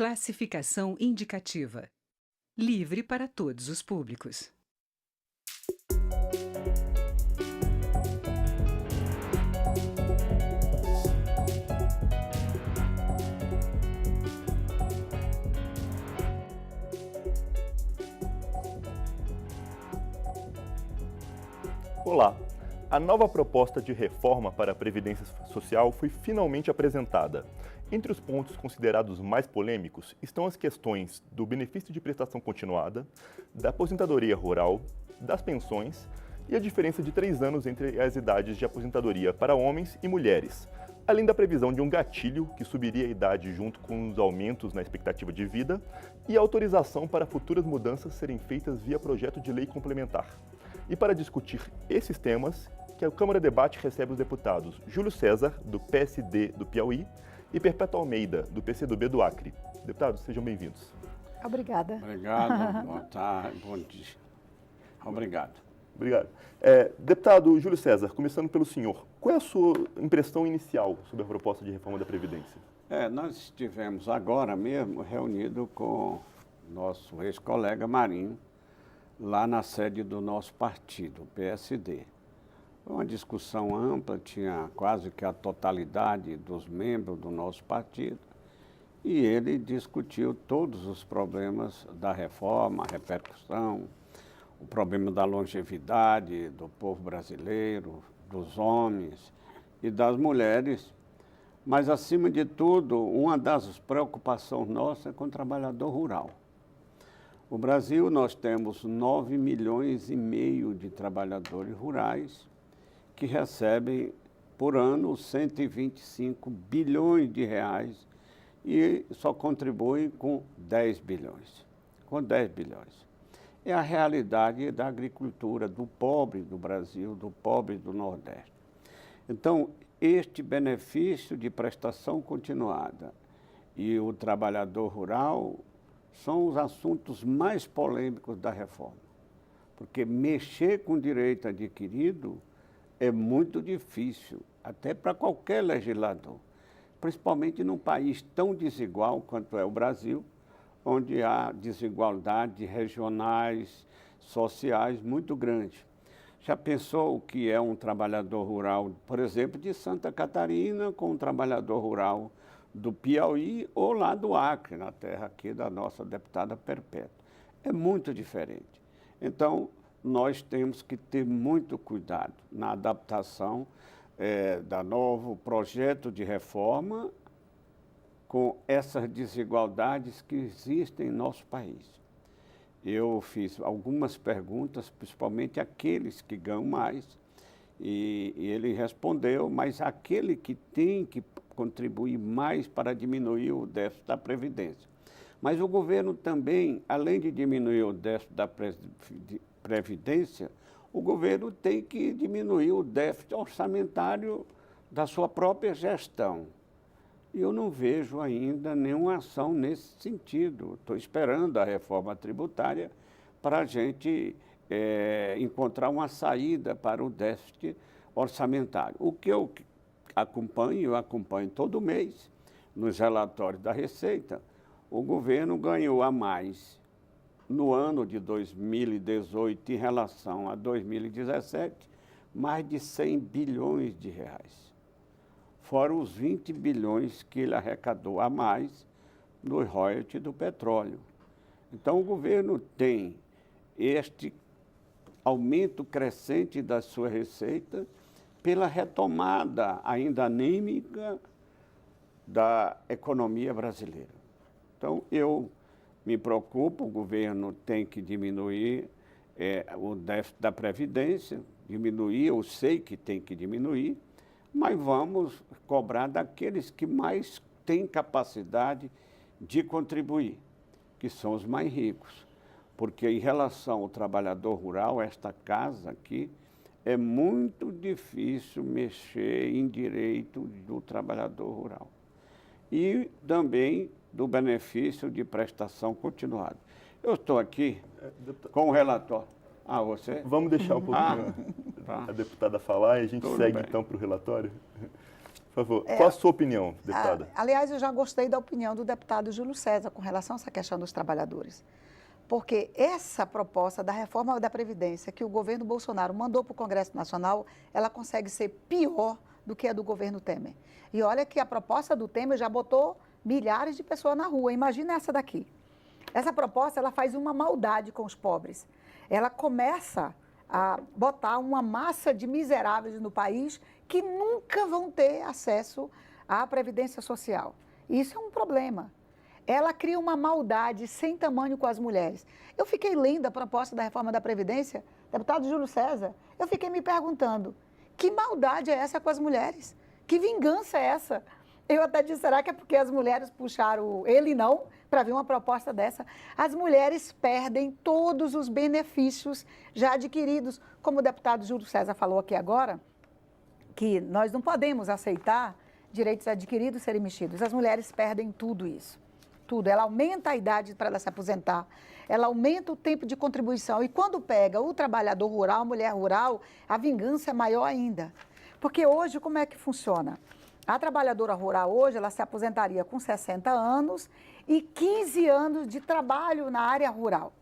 Classificação indicativa. Livre para todos os públicos. Olá! A nova proposta de reforma para a Previdência Social foi finalmente apresentada. Entre os pontos considerados mais polêmicos estão as questões do benefício de prestação continuada, da aposentadoria rural, das pensões e a diferença de 3 anos entre as idades de aposentadoria para homens e mulheres, além da previsão de um gatilho que subiria a idade junto com os aumentos na expectativa de vida e a autorização para futuras mudanças serem feitas via projeto de lei complementar. E para discutir esses temas, que a Câmara Debate recebe os deputados Júlio César, do PSD do Piauí, e Perpétua Almeida, do PCdoB do Acre. Deputados, sejam bem-vindos. Obrigada. Obrigado, boa tarde, bom dia. Obrigado. Obrigado. Deputado Júlio César, começando pelo senhor, qual é a sua impressão inicial sobre a proposta de reforma da Previdência? Nós estivemos agora mesmo reunidos com nosso ex-colega Marinho, lá na sede do nosso partido, o PSD. Foi uma discussão ampla, tinha quase que a totalidade dos membros do nosso partido, e ele discutiu todos os problemas da reforma, a repercussão, o problema da longevidade do povo brasileiro, dos homens e das mulheres, mas, acima de tudo, uma das preocupações nossas é com o trabalhador rural. No Brasil, nós temos 9,5 milhões de trabalhadores rurais que recebem, por ano, 125 bilhões de reais e só contribuem com 10 bilhões. Com 10 bilhões. É a realidade da agricultura, do pobre do Brasil, do pobre do Nordeste. Então, este benefício de prestação continuada e o trabalhador rural são os assuntos mais polêmicos da reforma, porque mexer com o direito adquirido é muito difícil, até para qualquer legislador, principalmente num país tão desigual quanto é o Brasil, onde há desigualdades regionais, sociais muito grandes. Já pensou o que é um trabalhador rural, por exemplo, de Santa Catarina com um trabalhador rural do Piauí ou lá do Acre, na terra aqui da nossa deputada Perpétua? É muito diferente. Então, nós temos que ter muito cuidado na adaptação da novo projeto de reforma com essas desigualdades que existem em nosso país. Eu fiz algumas perguntas, principalmente àqueles que ganham mais, e ele respondeu, mas aquele que tem que contribuir mais para diminuir o déficit da Previdência. Mas o governo também, além de diminuir o déficit da Previdência, o governo tem que diminuir o déficit orçamentário da sua própria gestão. E eu não vejo ainda nenhuma ação nesse sentido. Estou esperando a reforma tributária para a gente encontrar uma saída para o déficit orçamentário. O que eu acompanho todo mês, nos relatórios da Receita, o governo ganhou a mais no ano de 2018 em relação a 2017, mais de 100 bilhões de reais. Fora os 20 bilhões que ele arrecadou a mais no royalties do petróleo. Então, o governo tem este aumento crescente da sua receita pela retomada ainda anêmica da economia brasileira. Então, eu me preocupo, o governo tem que diminuir o déficit da Previdência, eu sei que tem que diminuir, mas vamos cobrar daqueles que mais têm capacidade de contribuir, que são os mais ricos. Porque em relação ao trabalhador rural, esta casa aqui, é muito difícil mexer em direito do trabalhador rural. E também do benefício de prestação continuada. Eu estou aqui com o relatório. Você? Vamos deixar um pouquinho a deputada falar e a gente Tudo segue bem. então para o relatório. Por favor, qual a sua opinião, deputada? Aliás, eu já gostei da opinião do deputado Júlio César com relação a essa questão dos trabalhadores. Porque essa proposta da reforma da Previdência que o governo Bolsonaro mandou para o Congresso Nacional, ela consegue ser pior do que a do governo Temer. E olha que a proposta do Temer já botou milhares de pessoas na rua. Imagina essa daqui. Essa proposta, ela faz uma maldade com os pobres. Ela começa a botar uma massa de miseráveis no país que nunca vão ter acesso à Previdência Social. Isso é um problema. Ela cria uma maldade sem tamanho com as mulheres. Eu fiquei lendo a proposta da reforma da Previdência, deputado Júlio César, eu fiquei me perguntando, que maldade é essa com as mulheres? Que vingança é essa? Eu até disse, será que é porque as mulheres puxaram ele não para ver uma proposta dessa? As mulheres perdem todos os benefícios já adquiridos, como o deputado Júlio César falou aqui agora, que nós não podemos aceitar direitos adquiridos serem mexidos. As mulheres perdem tudo isso. Tudo. Ela aumenta a idade para ela se aposentar, ela aumenta o tempo de contribuição. E quando pega o trabalhador rural, a mulher rural, a vingança é maior ainda. Porque hoje, como é que funciona? A trabalhadora rural hoje, ela se aposentaria com 60 anos e 15 anos de trabalho na área rural.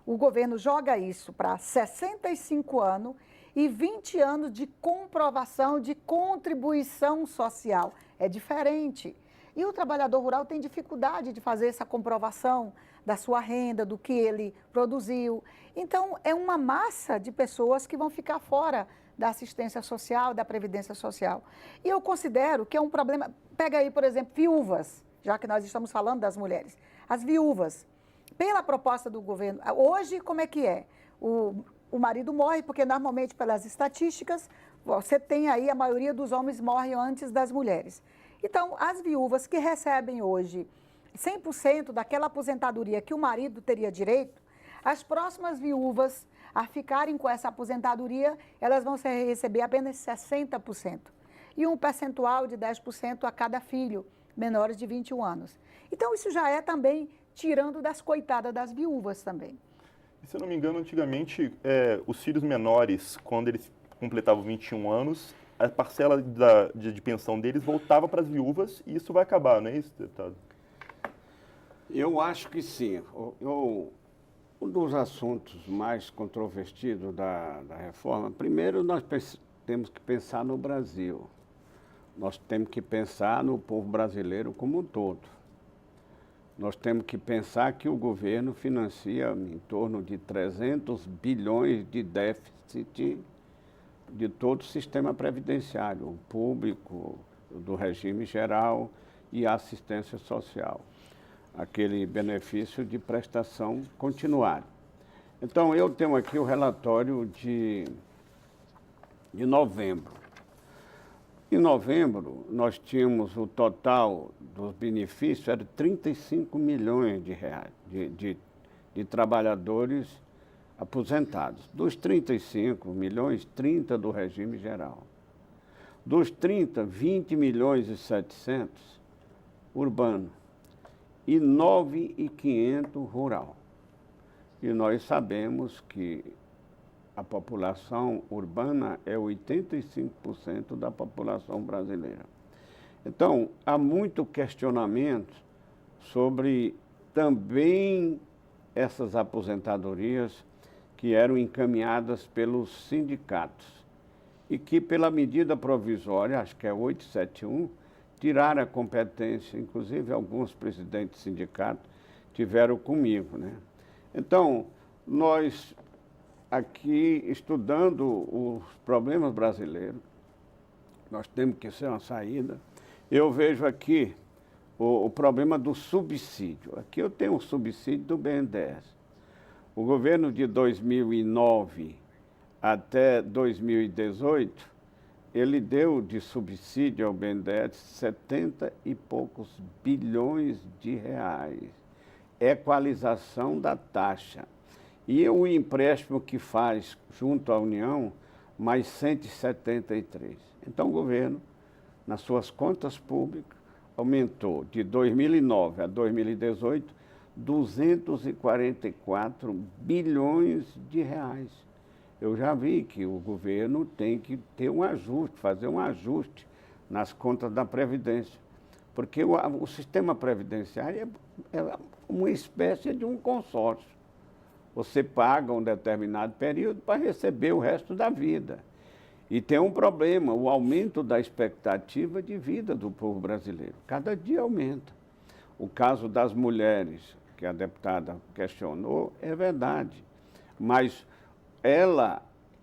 O governo joga isso para 65 anos e 20 anos de comprovação de contribuição social. É diferente. E o trabalhador rural tem dificuldade de fazer essa comprovação da sua renda, do que ele produziu. Então, é uma massa de pessoas que vão ficar fora da assistência social, da previdência social. E eu considero que é um problema... Pega aí, por exemplo, viúvas, já que nós estamos falando das mulheres. As viúvas, pela proposta do governo... Hoje, como é que é? O marido morre, porque normalmente, pelas estatísticas, você tem aí a maioria dos homens morrem antes das mulheres. Então, as viúvas que recebem hoje 100% daquela aposentadoria que o marido teria direito, as próximas viúvas a ficarem com essa aposentadoria, elas vão receber apenas 60%. E um percentual de 10% a cada filho, menores de 21 anos. Então, isso já é também tirando das coitadas das viúvas também. E, se eu não me engano, antigamente, os filhos menores, quando eles completavam 21 anos, a parcela de pensão deles voltava para as viúvas e isso vai acabar, não é isso, deputado? Eu acho que sim. Um dos assuntos mais controvertidos da reforma, primeiro nós temos que pensar no Brasil. Nós temos que pensar no povo brasileiro como um todo. Nós temos que pensar que o governo financia em torno de 300 bilhões de déficit de todo o sistema previdenciário, o público, do regime geral e a assistência social, aquele benefício de prestação continuada. Então, eu tenho aqui o relatório de novembro. Em novembro, nós tínhamos o total dos benefícios, era 35 milhões de reais, de trabalhadores aposentados. Dos 35 milhões, 30 do regime geral. Dos 30, 20 milhões e 700 urbano e 9.500 rural. E nós sabemos que a população urbana é 85% da população brasileira. Então, há muito questionamento sobre também essas aposentadorias que eram encaminhadas pelos sindicatos e que, pela medida provisória, acho que é 871, tiraram a competência, inclusive alguns presidentes de sindicato tiveram comigo, né? Então, nós aqui, estudando os problemas brasileiros, nós temos que ser uma saída. Eu vejo aqui o problema do subsídio. Aqui eu tenho o subsídio do BNDES. O governo de 2009 até 2018, ele deu de subsídio ao BNDES 70 e poucos bilhões de reais. Equalização da taxa. E o empréstimo que faz junto à União, mais 173. Então, o governo, nas suas contas públicas, aumentou de 2009 a 2018, 244 bilhões de reais. Eu já vi que o governo tem que ter um ajuste, fazer um ajuste nas contas da Previdência. Porque o sistema previdenciário é uma espécie de um consórcio. Você paga um determinado período para receber o resto da vida. E tem um problema, o aumento da expectativa de vida do povo brasileiro. Cada dia aumenta. O caso das mulheres, que a deputada questionou, é verdade. Mas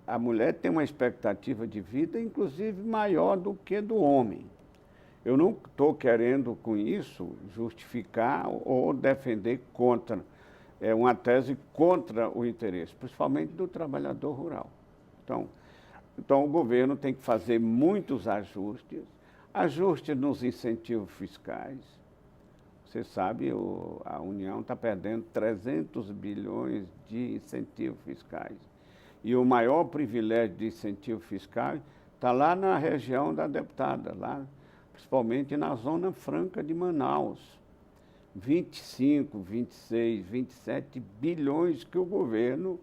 a mulher tem uma expectativa de vida, inclusive, maior do que do homem. Eu não estou querendo, com isso, justificar ou defender contra, uma tese contra o interesse, principalmente do trabalhador rural. Então o governo tem que fazer muitos ajustes nos incentivos fiscais. Você sabe, a União está perdendo 300 bilhões de incentivos fiscais. E o maior privilégio de incentivo fiscal está lá na região da deputada, lá, principalmente na Zona Franca de Manaus. 25, 26, 27 bilhões que o governo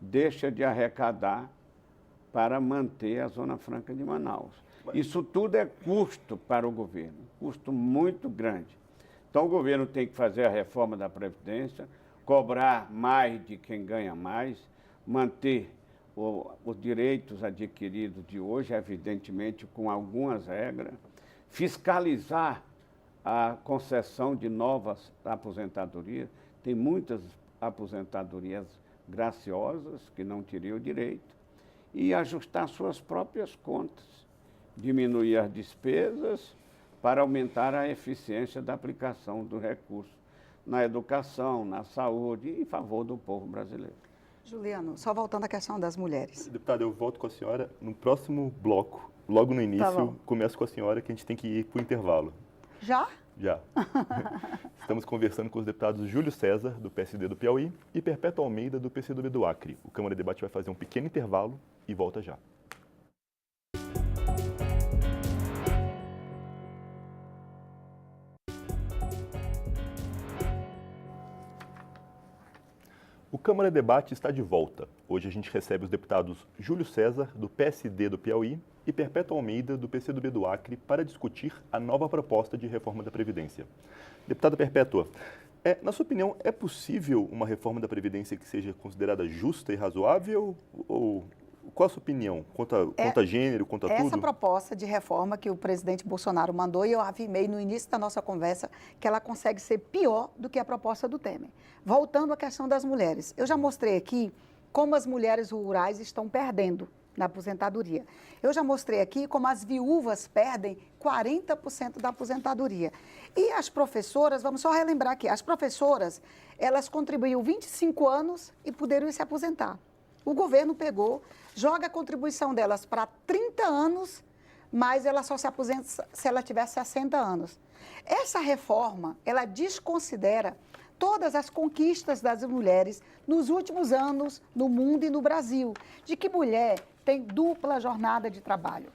deixa de arrecadar para manter a Zona Franca de Manaus. Isso tudo é custo para o governo, custo muito grande. Então, o governo tem que fazer a reforma da Previdência, cobrar mais de quem ganha mais, manter os direitos adquiridos de hoje, evidentemente, com algumas regras, fiscalizar a concessão de novas aposentadorias. Tem muitas aposentadorias graciosas que não teriam direito, e ajustar suas próprias contas, diminuir as despesas para aumentar a eficiência da aplicação do recurso na educação, na saúde e em favor do povo brasileiro. Juliano, só voltando à questão das mulheres. Deputada, eu volto com a senhora no próximo bloco. Logo no início, começo com a senhora, que a gente tem que ir para o intervalo. Já? Já. Estamos conversando com os deputados Júlio César, do PSD do Piauí, e Perpétua Almeida, do PCdoB do Acre. O Câmara Debate vai fazer um pequeno intervalo e volta já. O Câmara Debate está de volta. Hoje a gente recebe os deputados Júlio César, do PSD do Piauí, e Perpétua Almeida, do PCdoB do Acre, para discutir a nova proposta de reforma da Previdência. Deputada Perpétua, na sua opinião, é possível uma reforma da Previdência que seja considerada justa e razoável? Ou qual a sua opinião? Conta gênero, conta tudo? Essa proposta de reforma que o presidente Bolsonaro mandou, e eu afirmei no início da nossa conversa que ela consegue ser pior do que a proposta do Temer. Voltando à questão das mulheres, eu já mostrei aqui como as mulheres rurais estão perdendo na aposentadoria. Eu já mostrei aqui como as viúvas perdem 40% da aposentadoria. E as professoras, vamos só relembrar aqui, as professoras, elas contribuíam 25 anos e poderiam se aposentar. O governo pegou, joga a contribuição delas para 30 anos, mas ela só se aposenta se ela tiver 60 anos. Essa reforma, ela desconsidera todas as conquistas das mulheres nos últimos anos no mundo e no Brasil, de que mulher tem dupla jornada de trabalho.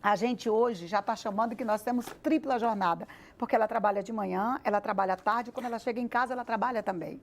A gente hoje já está chamando que nós temos tripla jornada, porque ela trabalha de manhã, ela trabalha à tarde, e quando ela chega em casa, ela trabalha também.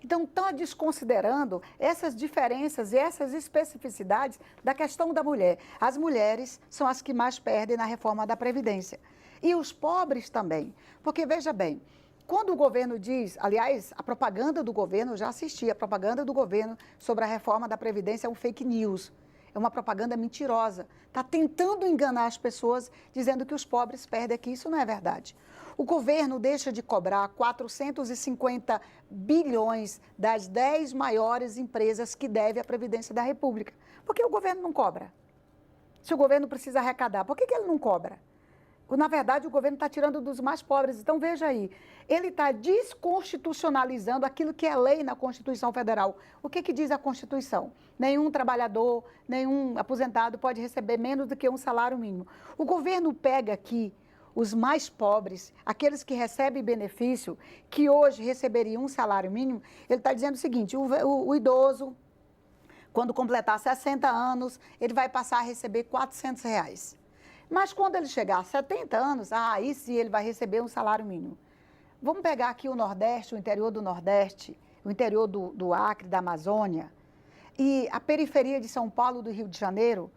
Então, está desconsiderando essas diferenças e essas especificidades da questão da mulher. As mulheres são as que mais perdem na reforma da Previdência. E os pobres também. Porque, veja bem, quando o governo diz, aliás, a propaganda do governo, eu já assisti, a propaganda do governo sobre a reforma da Previdência é um fake news. É uma propaganda mentirosa. Está tentando enganar as pessoas, dizendo que os pobres perdem aqui. Isso não é verdade. O governo deixa de cobrar 450 bilhões das 10 maiores empresas que devem à Previdência da República. Por que o governo não cobra? Se o governo precisa arrecadar, por que ele não cobra? Na verdade, o governo está tirando dos mais pobres. Então, veja aí, ele está desconstitucionalizando aquilo que é lei na Constituição Federal. O que diz a Constituição? Nenhum trabalhador, nenhum aposentado pode receber menos do que um salário mínimo. O governo pega aqui os mais pobres, aqueles que recebem benefício, que hoje receberiam um salário mínimo, ele está dizendo o seguinte, o idoso, quando completar 60 anos, ele vai passar a receber R$400. Mas quando ele chegar a 70 anos, aí sim ele vai receber um salário mínimo. Vamos pegar aqui o Nordeste, o interior do Nordeste, o interior do Acre, da Amazônia, e a periferia de São Paulo, do Rio de Janeiro,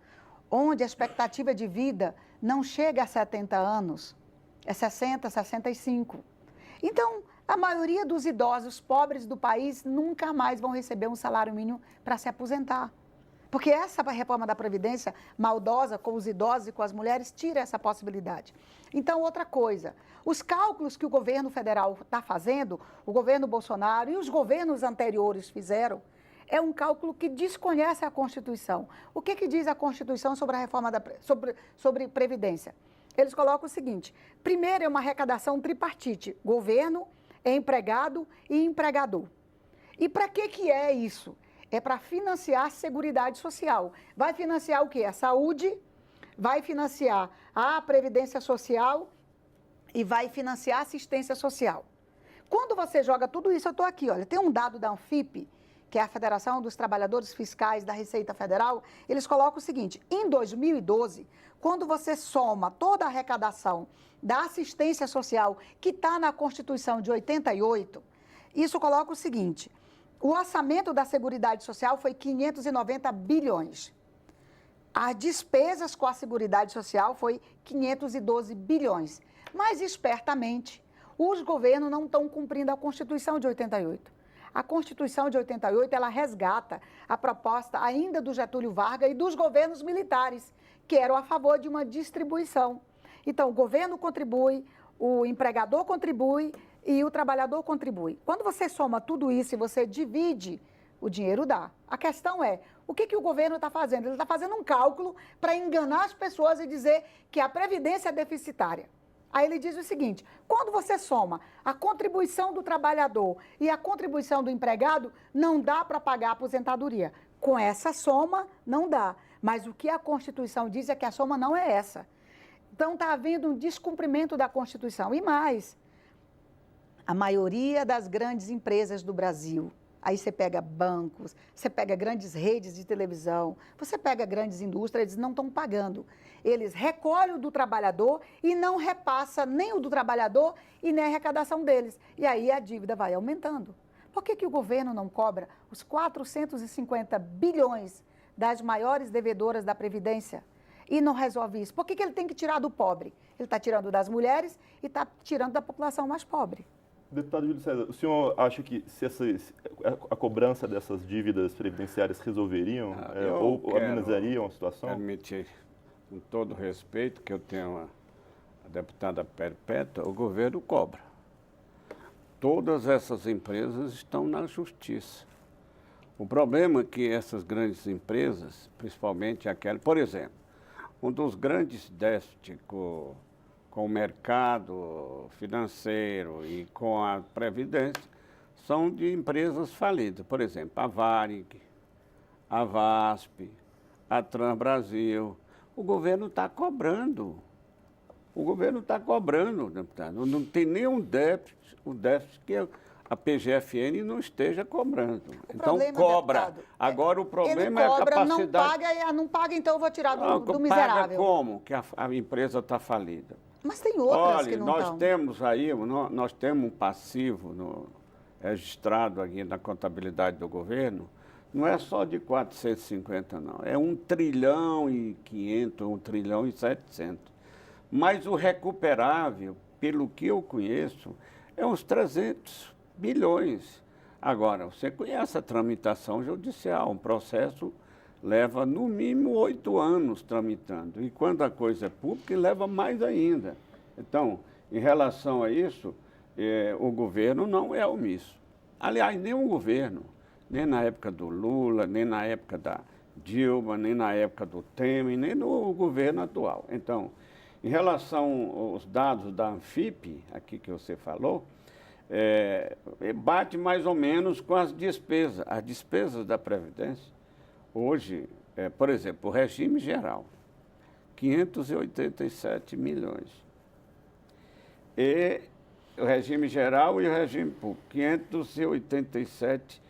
onde a expectativa de vida não chega a 70 anos, é 60, 65. Então, a maioria dos idosos pobres do país nunca mais vão receber um salário mínimo para se aposentar. Porque essa reforma da Previdência, maldosa com os idosos e com as mulheres, tira essa possibilidade. Então, outra coisa, os cálculos que o governo federal está fazendo, o governo Bolsonaro e os governos anteriores fizeram, é um cálculo que desconhece a Constituição. O que diz a Constituição sobre a reforma sobre Previdência? Eles colocam o seguinte: primeiro é uma arrecadação tripartite, governo, empregado e empregador. E para que é isso? É para financiar a Seguridade Social. Vai financiar o quê? A saúde, vai financiar a Previdência Social e vai financiar a assistência social. Quando você joga tudo isso, eu estou aqui, olha, tem um dado da Anfip, que é a Federação dos Trabalhadores Fiscais da Receita Federal, eles colocam o seguinte: em 2012, quando você soma toda a arrecadação da assistência social que está na Constituição de 88, isso coloca o seguinte: o orçamento da Seguridade Social foi 590 bilhões. As despesas com a Seguridade Social foi 512 bilhões. Mas, espertamente, os governos não estão cumprindo a Constituição de 88. A Constituição de 88, ela resgata a proposta ainda do Getúlio Vargas e dos governos militares, que eram a favor de uma distribuição. Então, o governo contribui, o empregador contribui e o trabalhador contribui. Quando você soma tudo isso e você divide, o dinheiro dá. A questão é, o que o governo está fazendo? Ele está fazendo um cálculo para enganar as pessoas e dizer que a Previdência é deficitária. Aí ele diz o seguinte: quando você soma a contribuição do trabalhador e a contribuição do empregado, não dá para pagar a aposentadoria. Com essa soma, não dá. Mas o que a Constituição diz é que a soma não é essa. Então, está havendo um descumprimento da Constituição. E mais, a maioria das grandes empresas do Brasil, aí você pega bancos, você pega grandes redes de televisão, você pega grandes indústrias, eles não estão pagando. Eles recolhem o do trabalhador e não repassa nem o do trabalhador e nem a arrecadação deles. E aí a dívida vai aumentando. Por que o governo não cobra os 450 bilhões das maiores devedoras da Previdência e não resolve isso? Por que ele tem que tirar do pobre? Ele está tirando das mulheres e está tirando da população mais pobre. Deputado Júlio César, o senhor acha que se a cobrança dessas dívidas previdenciárias resolveriam ou amenizariam a situação? Permitir, com todo respeito que eu tenho a deputada Perpétua, o governo cobra. Todas essas empresas estão na justiça. O problema é que essas grandes empresas, principalmente aquela, por exemplo, um dos grandes déficits com o mercado financeiro e com a Previdência, são de empresas falidas. Por exemplo, a Varig, a VASP, a Transbrasil. O governo está cobrando. O governo está cobrando, deputado. Não tem nenhum déficit, o déficit que a PGFN não esteja cobrando. Então, cobra. Deputado, agora, o problema ele cobra, é a capacidade... não paga, então eu vou tirar do miserável. Paga como que a empresa está falida? Mas tem outras que não estão. Nós temos um passivo registrado aqui na contabilidade do governo, não é só de 450, não. É 1 trilhão e 500, 1 trilhão e 700. Mas o recuperável, pelo que eu conheço, é uns 300 bilhões. Agora, você conhece a tramitação judicial, um processo leva no mínimo 8 anos tramitando. E quando a coisa é pública, leva mais ainda. Então, em relação a isso, o governo não é omisso. Aliás, nenhum governo, nem na época do Lula, nem na época da Dilma, nem na época do Temer, nem no governo atual. Então, em relação aos dados da Anfip, aqui que você falou, bate mais ou menos com as despesas. As despesas da Previdência, hoje, por exemplo, o regime geral, 587 milhões. E o regime geral e o regime público, 587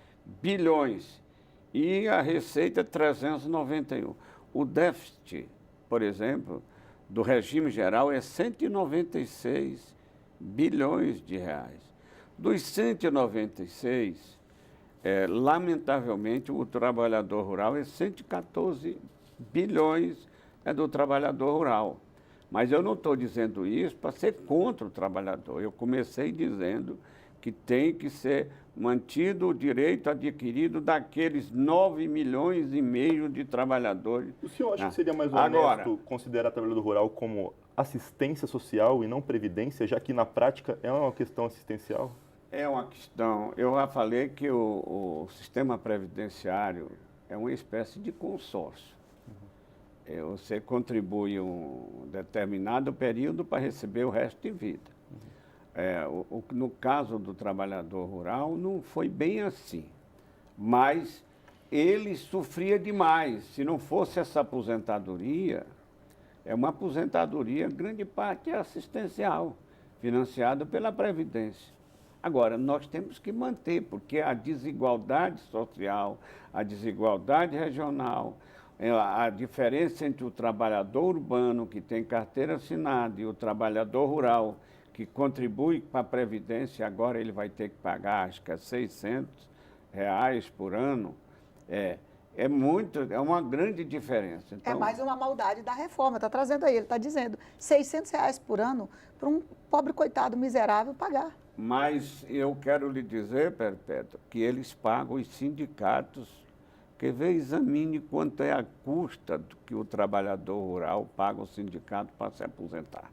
bilhões. E a receita, 391. O déficit, por exemplo, do regime geral é 196 bilhões de reais. Dos 196, lamentavelmente, o trabalhador rural é 114 bilhões do trabalhador rural. Mas eu não estou dizendo isso para ser contra o trabalhador. Eu comecei dizendo que tem que ser mantido o direito adquirido daqueles 9,5 milhões de trabalhadores. O senhor acha que seria mais honesto Agora, considerar trabalhador rural como assistência social e não previdência, já que na prática é uma questão assistencial? é uma questão. Eu já falei que o sistema previdenciário é uma espécie de consórcio. Você contribui um determinado período para receber o resto de vida. No caso do trabalhador rural, não foi bem assim, mas ele sofria demais. Se não fosse essa aposentadoria, é uma aposentadoria, grande parte é assistencial, financiada pela Previdência. Agora, nós temos que manter, porque a desigualdade social, a desigualdade regional, a diferença entre o trabalhador urbano, que tem carteira assinada, e o trabalhador rural, que contribui para a Previdência, agora ele vai ter que pagar, acho que é R$600 por ano, é uma grande diferença. Então, é mais uma maldade da reforma, está trazendo aí, ele está dizendo R$600 por ano para um pobre coitado miserável pagar. Mas eu quero lhe dizer, Perpétua, que eles pagam os sindicatos. Quer ver, examine quanto é a custa do que o trabalhador rural paga ao sindicato para se aposentar.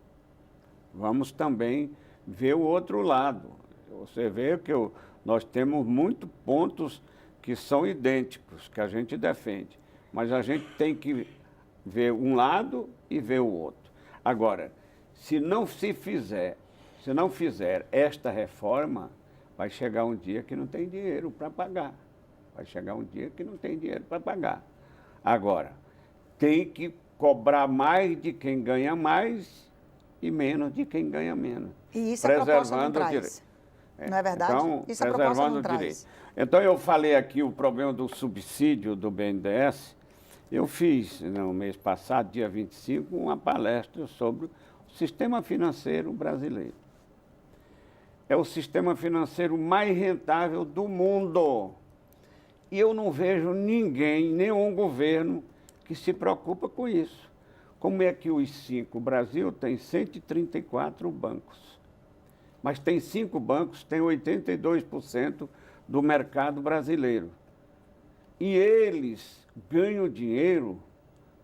Vamos também ver o outro lado. Você vê que nós temos muitos pontos que são idênticos, que a gente defende, mas a gente tem que ver um lado e ver o outro. Agora, se não fizer esta reforma, vai chegar um dia que não tem dinheiro para pagar. Vai chegar um dia que não tem dinheiro para pagar. Agora, tem que cobrar mais de quem ganha mais e menos de quem ganha menos. E isso a proposta não traz. Não é verdade? Então, isso a proposta não traz. Direito. Então, eu falei aqui o problema do subsídio do BNDES. Eu fiz, no mês passado, dia 25, uma palestra sobre o sistema financeiro brasileiro. É o sistema financeiro mais rentável do mundo. E eu não vejo ninguém, nenhum governo, que se preocupa com isso. Como é que o Brasil tem 134 bancos, mas tem 5 bancos que têm 82% do mercado brasileiro. E eles ganham dinheiro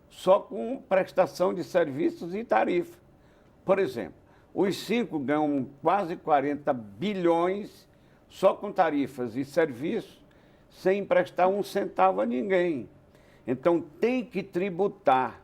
só com prestação de serviços e tarifa. Por exemplo, os 5 ganham quase 40 bilhões só com tarifas e serviços, sem emprestar um centavo a ninguém. Então, tem que tributar.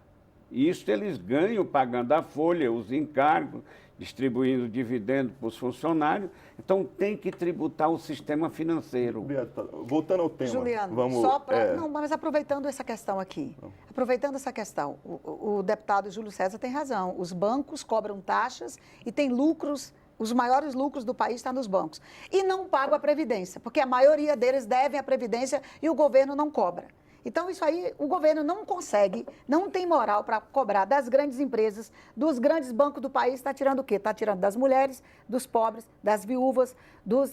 Isso eles ganham pagando a folha, os encargos, distribuindo dividendos para os funcionários. Então, tem que tributar o sistema financeiro. Obrigado. Voltando ao tema. Juliano, vamos, só para... Não, mas aproveitando essa questão aqui. Aproveitando essa questão, o deputado Júlio César tem razão. Os bancos cobram taxas e têm lucros. Os maiores lucros do país estão nos bancos. E não pagam a Previdência, porque a maioria deles devem a Previdência e o governo não cobra. Então, isso aí, o governo não consegue, não tem moral para cobrar das grandes empresas, dos grandes bancos do país. Está tirando o quê? Está tirando das mulheres, dos pobres, das viúvas,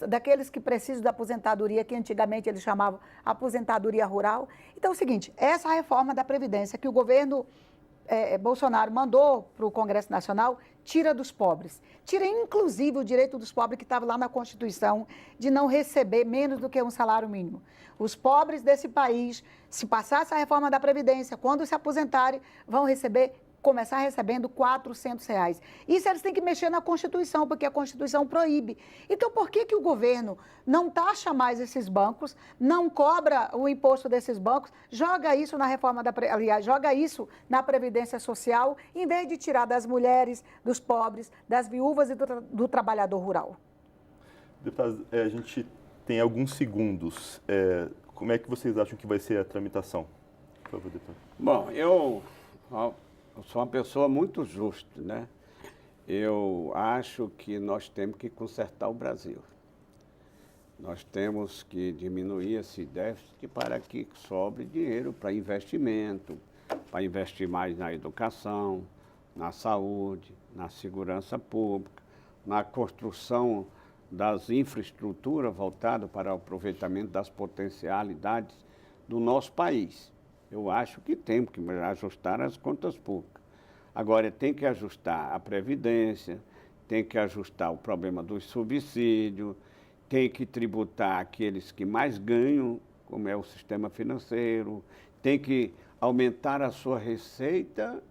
daqueles que precisam da aposentadoria, que antigamente eles chamavam aposentadoria rural. Então, é o seguinte, essa reforma da Previdência que o governo Bolsonaro mandou para o Congresso Nacional, tira dos pobres. Tira, inclusive, o direito dos pobres que estava lá na Constituição de não receber menos do que um salário mínimo. Os pobres desse país, se passar essa reforma da Previdência, quando se aposentarem, vão começar recebendo R$400. Isso eles têm que mexer na Constituição, porque a Constituição proíbe. Então, por que o governo não taxa mais esses bancos, não cobra o imposto desses bancos, joga isso na reforma joga isso na Previdência Social, em vez de tirar das mulheres, dos pobres, das viúvas e do trabalhador rural? Deputado, a gente tem alguns segundos. Como é que vocês acham que vai ser a tramitação? Por favor, deputado. Bom, eu sou uma pessoa muito justa, né? Eu acho que nós temos que consertar o Brasil. Nós temos que diminuir esse déficit para que sobre dinheiro para investimento, para investir mais na educação, na saúde, na segurança pública, na construção das infraestruturas voltadas para o aproveitamento das potencialidades do nosso país. Eu acho que temos que ajustar as contas públicas. Agora, tem que ajustar a Previdência, tem que ajustar o problema dos subsídios, tem que tributar aqueles que mais ganham, como é o sistema financeiro, tem que aumentar a sua receita,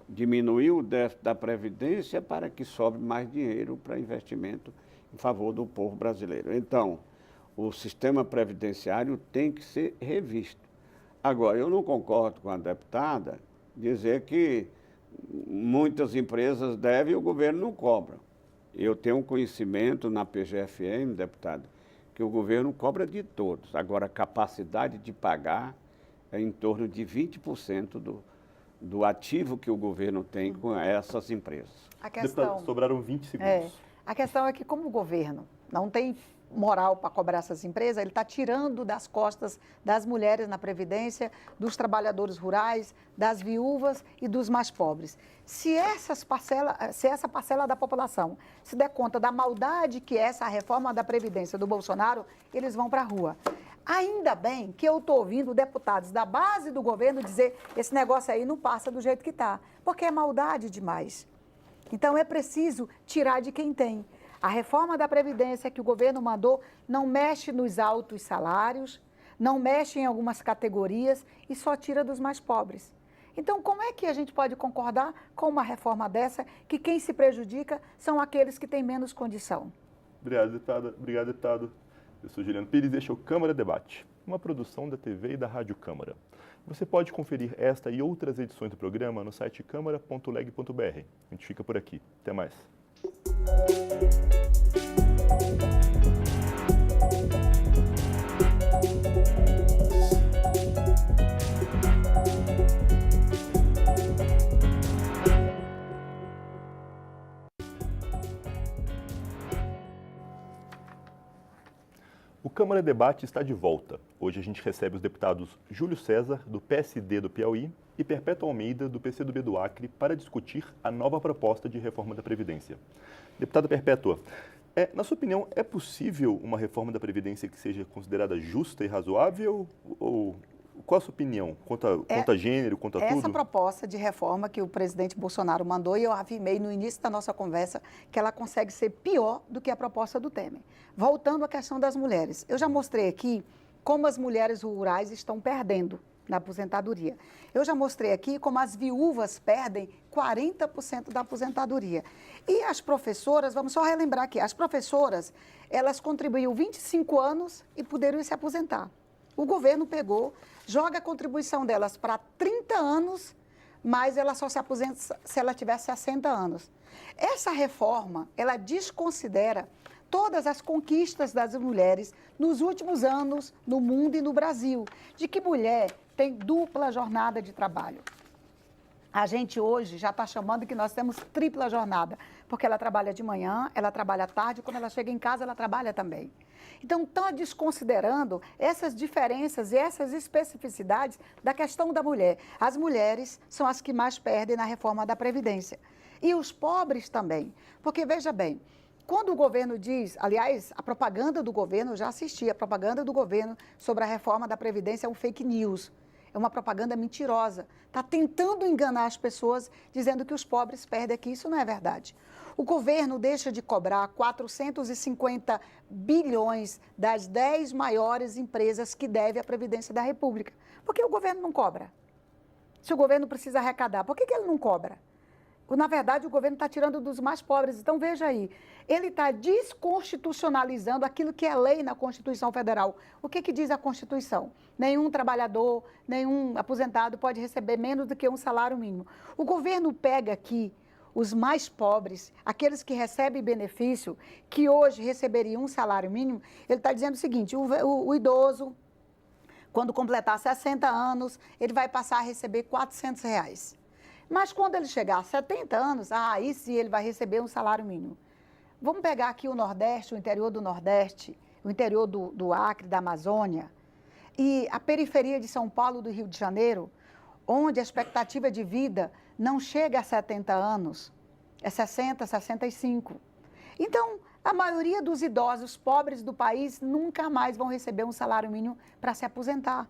diminuir o déficit da Previdência para que sobre mais dinheiro para investimento em favor do povo brasileiro. Então, o sistema previdenciário tem que ser revisto. Agora, eu não concordo com a deputada dizer que muitas empresas devem e o governo não cobra. Eu tenho um conhecimento na PGFM, deputado, que o governo cobra de todos. Agora, a capacidade de pagar é em torno de 20% do ativo que o governo tem com essas empresas. A questão, Deputado, sobraram 20 segundos. a questão é que, como o governo não tem moral para cobrar essas empresas, ele está tirando das costas das mulheres na Previdência, dos trabalhadores rurais, das viúvas e dos mais pobres. Se essa parcela da população se der conta da maldade que é essa reforma da Previdência do Bolsonaro, eles vão para a rua. Ainda bem que eu estou ouvindo deputados da base do governo dizer esse negócio aí não passa do jeito que está, porque é maldade demais. Então, é preciso tirar de quem tem. A reforma da Previdência que o governo mandou não mexe nos altos salários, não mexe em algumas categorias e só tira dos mais pobres. Então, como é que a gente pode concordar com uma reforma dessa que quem se prejudica são aqueles que têm menos condição? Obrigado, deputada. Obrigado, deputado. Eu sou Juliano Pires e este é o Câmara Debate, uma produção da TV e da Rádio Câmara. Você pode conferir esta e outras edições do programa no site câmara.leg.br. A gente fica por aqui. Até mais. O Câmara Debate está de volta. Hoje a gente recebe os deputados Júlio César, do PSD do Piauí, e Perpétua Almeida, do PCdoB do Acre, para discutir a nova proposta de reforma da Previdência. Deputada Perpétua, na sua opinião, é possível uma reforma da Previdência que seja considerada justa e razoável? Ou qual a sua opinião? Conta gênero, conta tudo? Essa proposta de reforma que o presidente Bolsonaro mandou, e eu afirmei no início da nossa conversa que ela consegue ser pior do que a proposta do Temer. Voltando à questão das mulheres, eu já mostrei aqui como as mulheres rurais estão perdendo na aposentadoria. Eu já mostrei aqui como as viúvas perdem 40% da aposentadoria. E as professoras, vamos só relembrar aqui, as professoras, elas contribuíam 25 anos e poderiam se aposentar. O governo pegou, joga a contribuição delas para 30 anos, mas ela só se aposenta se ela tiver 60 anos. Essa reforma, ela desconsidera todas as conquistas das mulheres nos últimos anos no mundo e no Brasil, de que mulher tem dupla jornada de trabalho. A gente hoje já está chamando que nós temos tripla jornada, porque ela trabalha de manhã, ela trabalha à tarde, quando ela chega em casa, ela trabalha também. Então, está desconsiderando essas diferenças e essas especificidades da questão da mulher. As mulheres são as que mais perdem na reforma da Previdência. E os pobres também. Porque, veja bem, quando o governo diz, aliás, a propaganda do governo, eu já assisti, a propaganda do governo sobre a reforma da Previdência é um fake news. É uma propaganda mentirosa. Está tentando enganar as pessoas, dizendo que os pobres perdem aqui. Isso não é verdade. O governo deixa de cobrar 450 bilhões das 10 maiores empresas que devem à Previdência da República. Por que o governo não cobra? Se o governo precisa arrecadar, por que ele não cobra? Na verdade, o governo está tirando dos mais pobres. Então, veja aí, ele está desconstitucionalizando aquilo que é lei na Constituição Federal. O que diz a Constituição? Nenhum trabalhador, nenhum aposentado pode receber menos do que um salário mínimo. O governo pega aqui os mais pobres, aqueles que recebem benefício, que hoje receberiam um salário mínimo, ele está dizendo o seguinte, o idoso, quando completar 60 anos, ele vai passar a receber R$400. Mas quando ele chegar a 70 anos, aí sim ele vai receber um salário mínimo. Vamos pegar aqui o Nordeste, o interior do Nordeste, o interior do Acre, da Amazônia, e a periferia de São Paulo, do Rio de Janeiro, onde a expectativa de vida não chega a 70 anos, é 60, 65. Então, a maioria dos idosos pobres do país nunca mais vão receber um salário mínimo para se aposentar.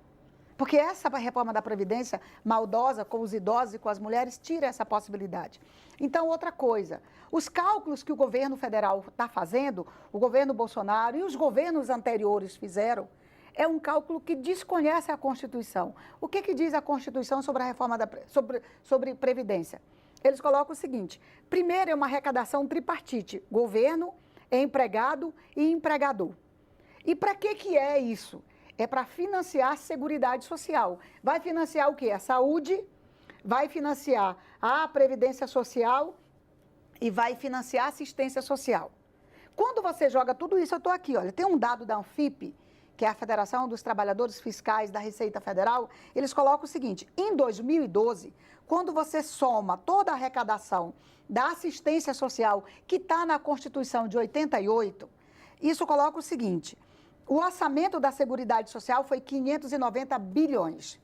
Porque essa reforma da Previdência maldosa com os idosos e com as mulheres tira essa possibilidade. Então, outra coisa, os cálculos que o governo federal está fazendo, o governo Bolsonaro e os governos anteriores fizeram, é um cálculo que desconhece a Constituição. O que diz a Constituição sobre a reforma sobre Previdência? Eles colocam o seguinte: primeiro é uma arrecadação tripartite, governo, empregado e empregador. E para que é isso? É para financiar a Seguridade Social. Vai financiar o quê? A saúde, vai financiar a Previdência Social e vai financiar a assistência social. Quando você joga tudo isso, eu estou aqui, olha, tem um dado da Anfip, que é a Federação dos Trabalhadores Fiscais da Receita Federal, eles colocam o seguinte: em 2012, quando você soma toda a arrecadação da assistência social que está na Constituição de 88, isso coloca o seguinte: o orçamento da Seguridade Social foi 590 bilhões.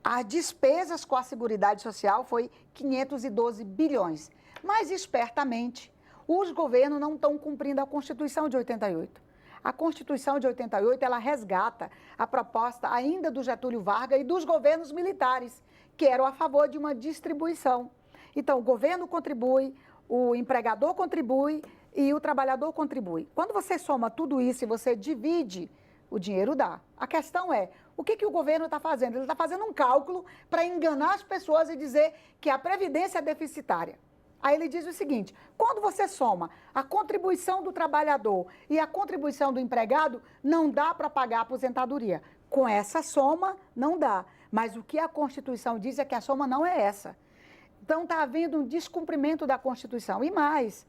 As despesas com a Seguridade Social foi 512 bilhões. Mas, espertamente, os governos não estão cumprindo a Constituição de 88. A Constituição de 88, ela resgata a proposta ainda do Getúlio Vargas e dos governos militares, que eram a favor de uma distribuição. Então, o governo contribui, o empregador contribui e o trabalhador contribui. Quando você soma tudo isso e você divide, o dinheiro dá. A questão é, o que o governo está fazendo? Ele está fazendo um cálculo para enganar as pessoas e dizer que a Previdência é deficitária. Aí ele diz o seguinte: quando você soma a contribuição do trabalhador e a contribuição do empregado, não dá para pagar a aposentadoria. Com essa soma, não dá. Mas o que a Constituição diz é que a soma não é essa. Então, está havendo um descumprimento da Constituição. E mais,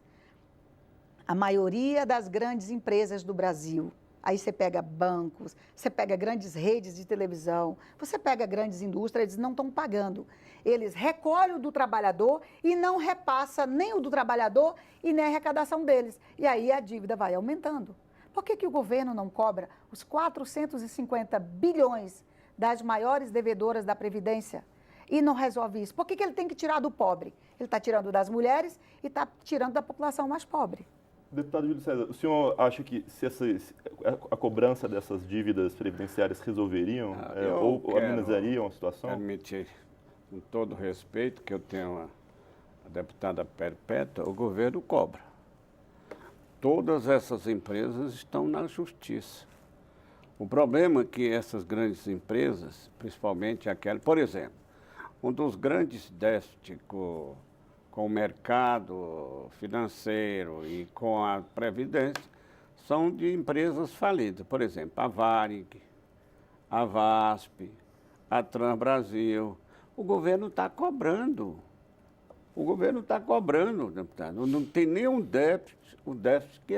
a maioria das grandes empresas do Brasil, aí você pega bancos, você pega grandes redes de televisão, você pega grandes indústrias, eles não estão pagando. Eles recolhem o do trabalhador e não repassa nem o do trabalhador e nem a arrecadação deles. E aí a dívida vai aumentando. Por que o governo não cobra os 450 bilhões das maiores devedoras da Previdência e não resolve isso? Por que ele tem que tirar do pobre? Ele está tirando das mulheres e está tirando da população mais pobre. Deputado Júlio César, o senhor acha que a cobrança dessas dívidas previdenciárias resolveriam ou amenizariam a situação? Admitir, com todo respeito, que eu tenho a deputada Perpétua, o governo cobra. Todas essas empresas estão na justiça. O problema é que essas grandes empresas, principalmente aquela, por exemplo, um dos grandes déficits com o mercado financeiro e com a Previdência, são de empresas falidas. Por exemplo, a Varig, a VASP, a Transbrasil. O governo está cobrando. O governo está cobrando, deputado. Não tem nenhum déficit, o déficit que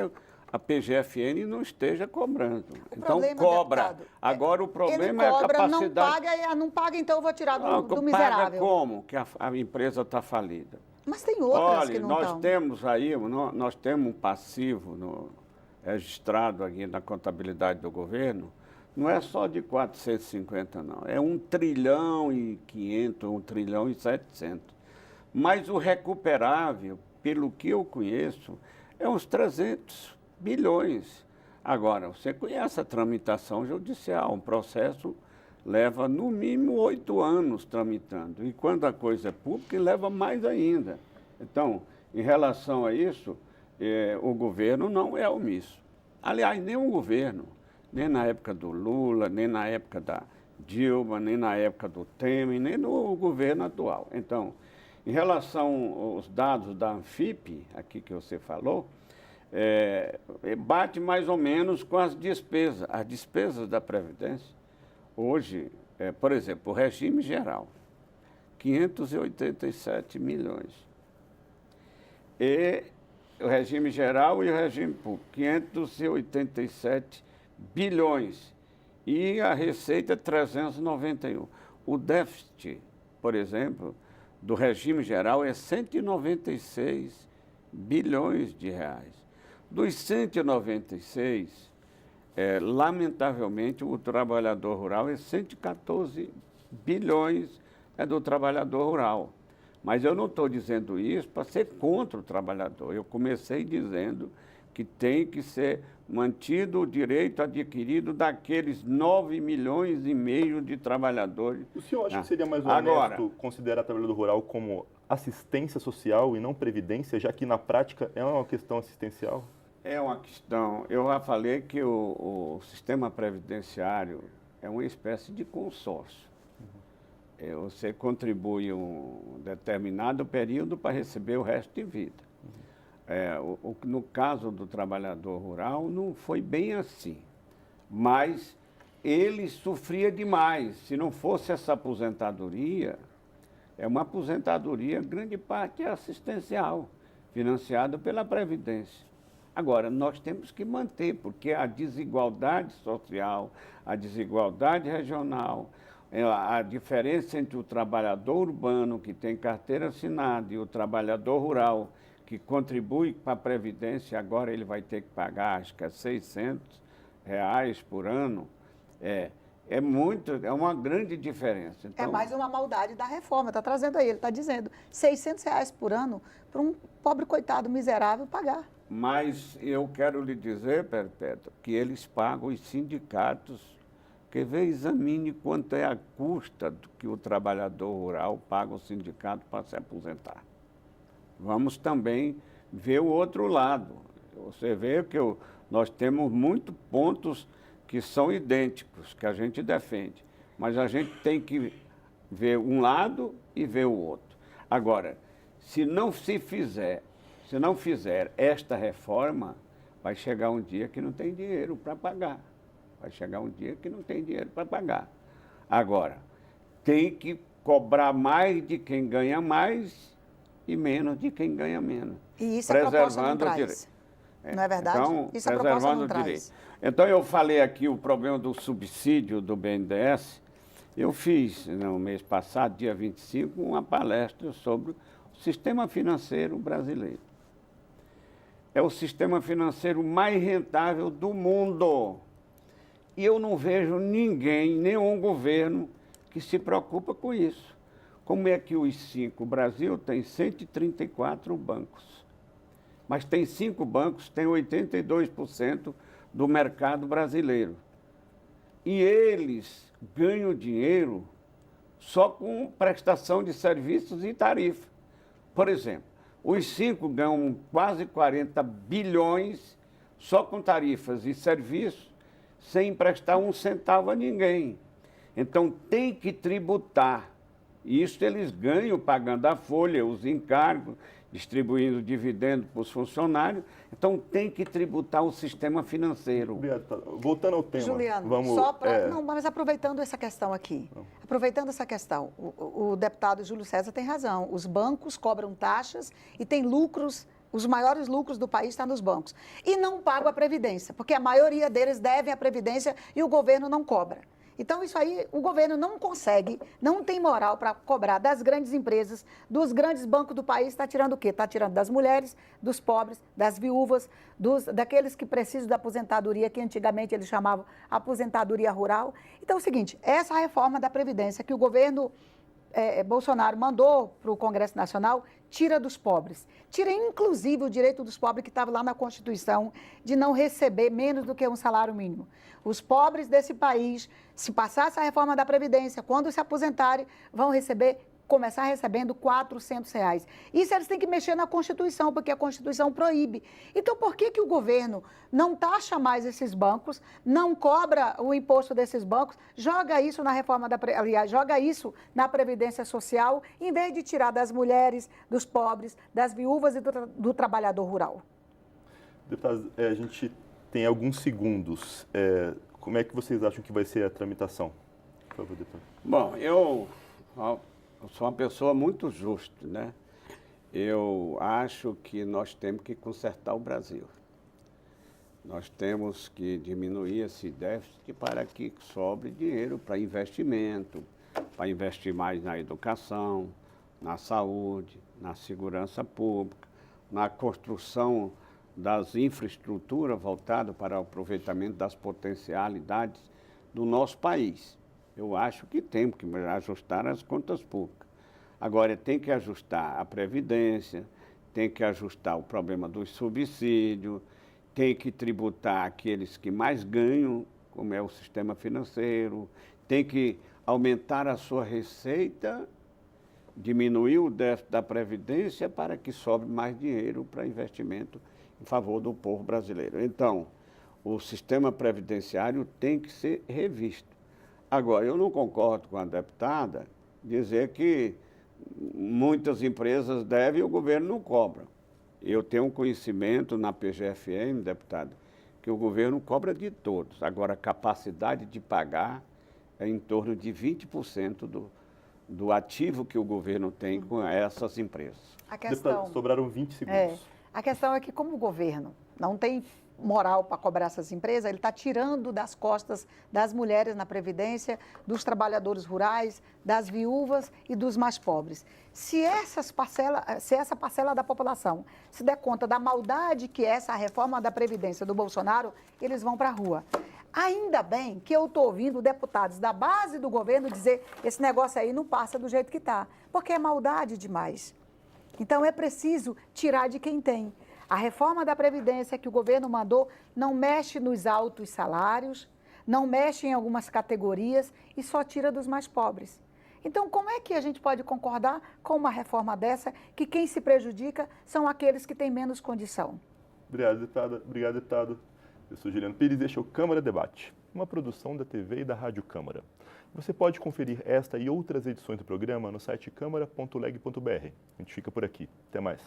a PGFN não esteja cobrando. Então, cobra. Deputado, agora, o problema é a capacidade... Não paga, então eu vou tirar do miserável. Paga como que a empresa está falida? Mas tem outras que não estão. Nós temos um passivo registrado aqui na contabilidade do governo, não é só de 450, não. É 1 trilhão e 500, 1 trilhão e 700. Mas o recuperável, pelo que eu conheço, é uns 300 bilhões. Agora, você conhece a tramitação judicial, um processo leva no mínimo 8 anos tramitando. E quando a coisa é pública, leva mais ainda. Então, em relação a isso, o governo não é omisso. Aliás, nenhum governo, nem na época do Lula, nem na época da Dilma, nem na época do Temer, nem no governo atual. Então, em relação aos dados da Anfip, aqui que você falou, bate mais ou menos com as despesas. As despesas da Previdência, hoje, por exemplo, o regime geral, 587 milhões. E o regime geral e o regime público, 587 bilhões. E a receita, 391. O déficit, por exemplo, do regime geral é 196 bilhões de reais. Dos 196, lamentavelmente, o trabalhador rural é 114 bilhões do trabalhador rural. Mas eu não estou dizendo isso para ser contra o trabalhador. Eu comecei dizendo que tem que ser mantido o direito adquirido daqueles 9,5 milhões de trabalhadores. O senhor acha que seria mais honesto Agora, considerar trabalhador rural como assistência social e não previdência, já que na prática é uma questão assistencial? é uma questão, eu já falei que o sistema previdenciário é uma espécie de consórcio. Você contribui um determinado período para receber o resto de vida. No caso do trabalhador rural, não foi bem assim, mas ele sofria demais. Se não fosse essa aposentadoria, é uma aposentadoria, grande parte é assistencial, financiada pela Previdência. Agora, nós temos que manter, porque a desigualdade social, a desigualdade regional, a diferença entre o trabalhador urbano, que tem carteira assinada, e o trabalhador rural, que contribui para a Previdência, agora ele vai ter que pagar, acho que é R$600 por ano, é uma grande diferença. Então, é mais uma maldade da reforma, está trazendo aí, ele está dizendo R$600 por ano para um pobre coitado miserável pagar. Mas eu quero lhe dizer, Perpétua, que eles pagam os sindicatos. Quer ver, examine quanto é a custa que o trabalhador rural paga ao sindicato para se aposentar. Vamos também ver o outro lado. Você vê que nós temos muitos pontos que são idênticos, que a gente defende, mas a gente tem que ver um lado e ver o outro. Agora, se não fizer esta reforma, vai chegar um dia que não tem dinheiro para pagar. Vai chegar um dia que não tem dinheiro para pagar. Agora, tem que cobrar mais de quem ganha mais e menos de quem ganha menos. E isso a proposta não traz. Não é verdade? Então, isso a proposta não traz. Direito. Então, eu falei aqui o problema do subsídio do BNDES. Eu fiz, no mês passado, dia 25, uma palestra sobre o sistema financeiro brasileiro. É o sistema financeiro mais rentável do mundo. E eu não vejo ninguém, nenhum governo, que se preocupa com isso. Como é que o Brasil tem 134 bancos, mas tem 5 bancos, tem 82% do mercado brasileiro. E eles ganham dinheiro só com prestação de serviços e tarifa. Por exemplo, os 5 ganham quase 40 bilhões só com tarifas e serviços, sem emprestar um centavo a ninguém. Então, tem que tributar. Isso eles ganham pagando a folha, os encargos, distribuindo dividendos para os funcionários. Então, tem que tributar o sistema financeiro. Obrigado. Voltando ao tema. Juliano, vamos, só para... Não, mas aproveitando essa questão aqui. Aproveitando essa questão, o deputado Júlio César tem razão. Os bancos cobram taxas e têm lucros. Os maiores lucros do país estão nos bancos. E não pagam a Previdência, porque a maioria deles devem a Previdência e o governo não cobra. Então, isso aí, o governo não consegue, não tem moral para cobrar das grandes empresas, dos grandes bancos do país. Está tirando o quê? Está tirando das mulheres, dos pobres, das viúvas, daqueles que precisam da aposentadoria, que antigamente eles chamavam aposentadoria rural. Então, é o seguinte, essa reforma da Previdência que o governo Bolsonaro mandou para o Congresso Nacional, tira dos pobres. Tira, inclusive, o direito dos pobres que estava lá na Constituição de não receber menos do que um salário mínimo. Os pobres desse país, se passar essa reforma da Previdência, quando se aposentarem, vão começar recebendo R$400. Isso eles têm que mexer na Constituição, porque a Constituição proíbe. Então, por que o governo não taxa mais esses bancos, não cobra o imposto desses bancos, joga isso na reforma joga isso na Previdência Social, em vez de tirar das mulheres, dos pobres, das viúvas e do trabalhador rural? Deputado, a gente tem alguns segundos. Como é que vocês acham que vai ser a tramitação? Por favor, deputado. Bom, eu sou uma pessoa muito justa, né? Eu acho que nós temos que consertar o Brasil. Nós temos que diminuir esse déficit para que sobre dinheiro para investimento, para investir mais na educação, na saúde, na segurança pública, na construção das infraestruturas voltadas para o aproveitamento das potencialidades do nosso país. Eu acho que temos que ajustar as contas públicas. Agora, tem que ajustar a Previdência, tem que ajustar o problema dos subsídios tem que tributar aqueles que mais ganham, como é o sistema financeiro, tem que aumentar a sua receita, diminuir o déficit da Previdência para que sobre mais dinheiro para investimento em favor do povo brasileiro. Então, o sistema previdenciário tem que ser revisto. Agora, eu não concordo com a deputada dizer que muitas empresas devem e o governo não cobra. Eu tenho um conhecimento na PGFM, deputado, que o governo cobra de todos. Agora, a capacidade de pagar é em torno de 20% do ativo que o governo tem com essas empresas. A questão, Deputado, sobraram 20 segundos. a questão é que, como o governo não tem moral para cobrar essas empresas, ele está tirando das costas das mulheres na Previdência, dos trabalhadores rurais, das viúvas e dos mais pobres. Se essa parcela da população se der conta da maldade que é essa reforma da Previdência do Bolsonaro, eles vão para a rua. Ainda bem que eu estou ouvindo deputados da base do governo dizer esse negócio aí não passa do jeito que está, porque é maldade demais. Então é preciso tirar de quem tem. A reforma da Previdência que o governo mandou não mexe nos altos salários, não mexe em algumas categorias e só tira dos mais pobres. Então, como é que a gente pode concordar com uma reforma dessa que quem se prejudica são aqueles que têm menos condição? Obrigado, deputada. Obrigado, deputado. Eu sou Juliano Pires e este é o Câmara Debate, uma produção da TV e da Rádio Câmara. Você pode conferir esta e outras edições do programa no site câmara.leg.br. A gente fica por aqui. Até mais.